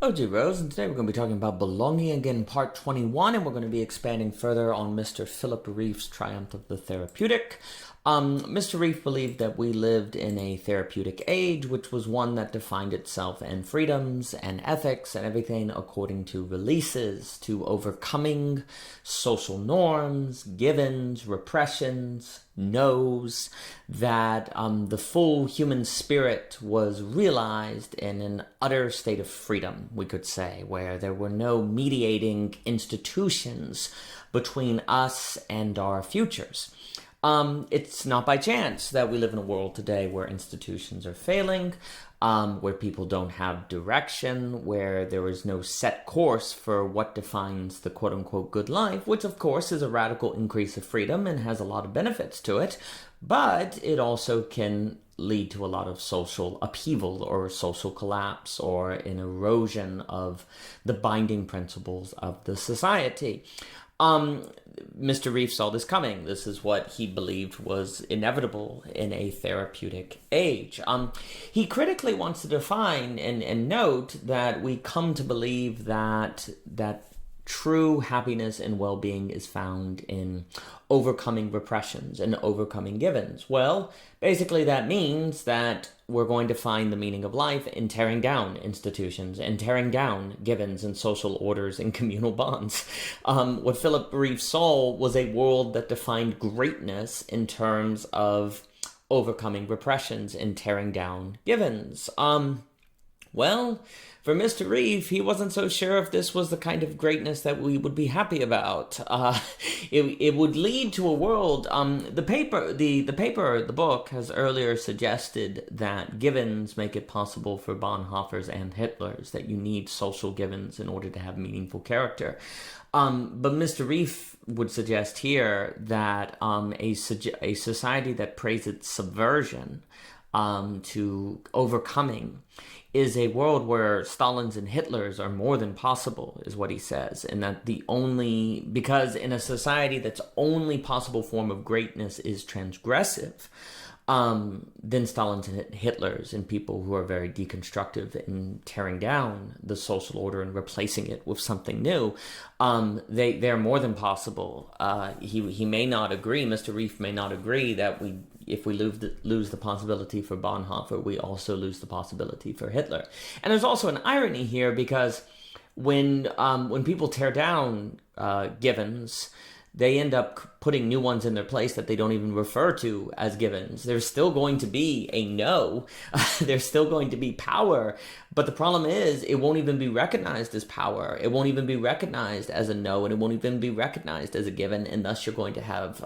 OG Rose, and today we're going to be talking about belonging again, part 21, and we're going to be expanding further on Mr. Philip Rieff's Triumph of the Therapeutic. Mr. Rieff believed that we lived in a therapeutic age, which was one that defined itself in freedoms and ethics and everything according to releases, to overcoming social norms, givens, repressions, knows that the full human spirit was realized in an utter state of freedom, we could say, where there were no mediating institutions between us and our futures. It's not by chance that we live in a world today where institutions are failing, where people don't have direction, where there is no set course for what defines the quote-unquote good life, which of course is a radical increase of freedom and has a lot of benefits to it, but it also can lead to a lot of social upheaval or social collapse or an erosion of the binding principles of the society. Mr. Rieff saw this coming. This is what he believed was inevitable in a therapeutic age. He critically wants to define and note that we come to believe that true happiness and well-being is found in overcoming repressions and overcoming givens. Well, basically that means that we're going to find the meaning of life in tearing down institutions and tearing down givens and social orders and communal bonds. What Philip Rieff saw was a world that defined greatness in terms of overcoming repressions and tearing down givens. Well, for Mr. Rieff, he wasn't so sure if this was the kind of greatness that we would be happy about. It would lead to a world. The book has earlier suggested that givens make it possible for Bonhoeffers and Hitlers, that you need social givens in order to have meaningful character. But Mr. Rieff would suggest here that a society that praises subversion to overcoming is a world where Stalins and Hitlers are more than possible, is what he says. And that because in a society that's only possible form of greatness is transgressive, then Stalins and Hitlers and people who are very deconstructive in tearing down the social order and replacing it with something new, they're more than possible. He may not agree, Mr. Rieff may not agree that if we lose the possibility for Bonhoeffer, we also lose the possibility for Hitler. And there's also an irony here, because when people tear down givens, they end up putting new ones in their place that they don't even refer to as givens. There's still going to be a no. There's still going to be power. But the problem is, it won't even be recognized as power. It won't even be recognized as a no, and it won't even be recognized as a given. And thus, you're going to have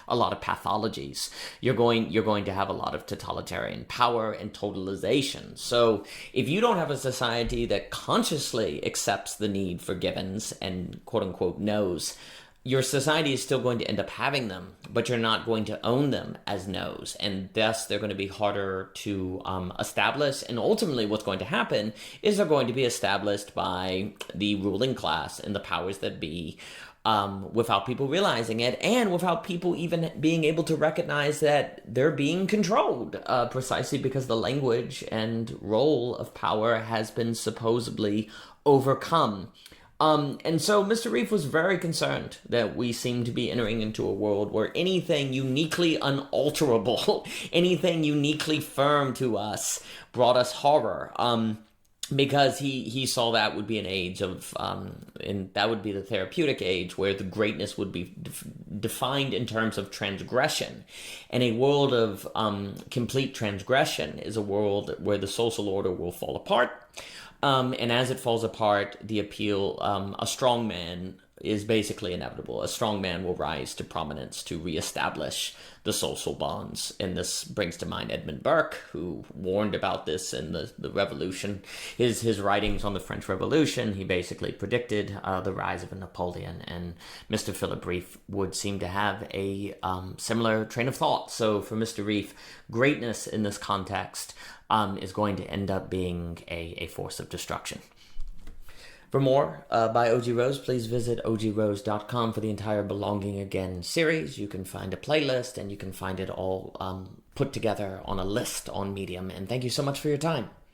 a lot of pathologies. You're going to have a lot of totalitarian power and totalization. So if you don't have a society that consciously accepts the need for givens and quote-unquote no's, your society is still going to end up having them, but you're not going to own them as no's, and thus they're going to be harder to establish. And ultimately what's going to happen is they're going to be established by the ruling class and the powers that be, without people realizing it, and without people even being able to recognize that they're being controlled, precisely because the language and role of power has been supposedly overcome. And so Mr. Rieff was very concerned that we seem to be entering into a world where anything uniquely unalterable, anything uniquely firm to us, brought us horror. Because he saw that would be an age of, and that would be the therapeutic age, where the greatness would be defined in terms of transgression. And a world of complete transgression is a world where the social order will fall apart. And as it falls apart, the appeal, a strong man is basically inevitable. A strong man will rise to prominence to reestablish the social bonds. And this brings to mind Edmund Burke, who warned about this in the Revolution. His writings on the French Revolution, he basically predicted the rise of a Napoleon. And Mr. Philip Rieff would seem to have a similar train of thought. So for Mr. Rieff, greatness in this context is going to end up being a force of destruction. For more by OG Rose, please visit ogrose.com for the entire Belonging Again series. You can find a playlist, and you can find it all put together on a list on Medium. And thank you so much for your time.